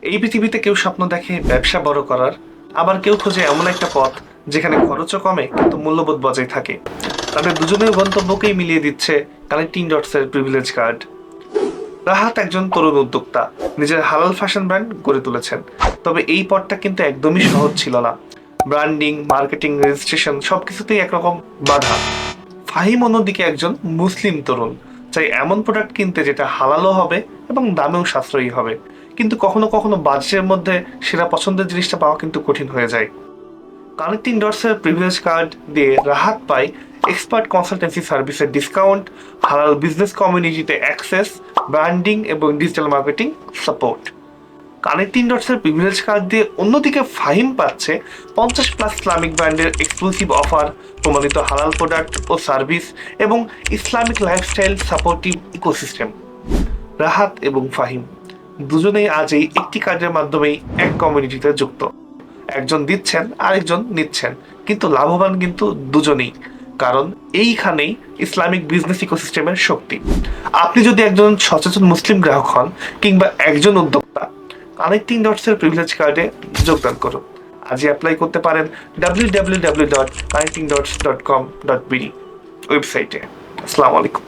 এই পৃথিবীতে কেউ স্বপ্ন দেখে ব্যবসা বড় করার, আবার কেউ খোঁজে এমন একটা পথ যেখানে খরচও কমে কিন্তু মূল্যবোধ বজায় থাকে। তাদের দুজনের গন্তব্যকেই মিলিয়ে দিচ্ছে কানেক্টিং ডটসের প্রিভিলেজ কার্ড। রাহাত একজন তরুণ উদ্যোক্তা, নিজের হালাল ফ্যাশন ব্র্যান্ড গড়ে তুলেছেন। তবে এই পথটা কিন্তু একদমই সহজ ছিল না। ব্র্যান্ডিং, মার্কেটিং, রেজিস্ট্রেশন সবকিছুতেই একরকম বাধা। ফাহিম অন্যদিকে একজন মুসলিম তরুণ, চাই এমন প্রোডাক্ট কিনতে যেটা হালালও হবে এবং দামেও সাশ্রয়ী হবে। কিন্তু কখনো কখনো বাজেটের মধ্যে সেরা পছন্দের জিনিসটা পাওয়া কিন্তু কঠিন হয়ে যায়। কানেক্টিং ডটসের প্রিভিলেজ কার্ড দিয়ে রাহাত পায় এক্সপার্ট কনসালটেন্সি সার্ভিসের ডিসকাউন্ট, হালাল বিজনেস কমিউনিটিতে অ্যাক্সেস, ব্র্যান্ডিং এবং ডিজিটাল মার্কেটিং সাপোর্ট। কানেক্টিং ডটসের প্রিভিলেজ কার্ড দিয়ে অন্যদিকে ফাহিম পাচ্ছে 50+ ইসলামিক ব্র্যান্ডের এক্সক্লুসিভ অফার, প্রমাণিত হালাল প্রোডাক্ট ও সার্ভিস এবং Islamic lifestyle supportive ecosystem. Rahat এবং ফাহিম দুজনেই আজ এই একটি কার্ডের মাধ্যমেই এক কমিউনিটিতে যুক্ত। একজন দিচ্ছেন, আরেকজন নিচ্ছেন, কিন্তু লাভবান কিন্তু দুজনেই। কারণ এইখানেই ইসলামিক বিজনেস ইকোসিস্টেমের শক্তি। আপনি যদি একজন সচেতন মুসলিম গ্রাহক হন কিংবা একজন উদ্যোক্তা, কানেক্টিং ডটসের প্রিভিলেজ কার্ডে যোগদান করুন। আজই অ্যাপ্লাই করতে পারেন www.connectingdots.com.bd ওয়েবসাইটে। আসসালামু আলাইকুম।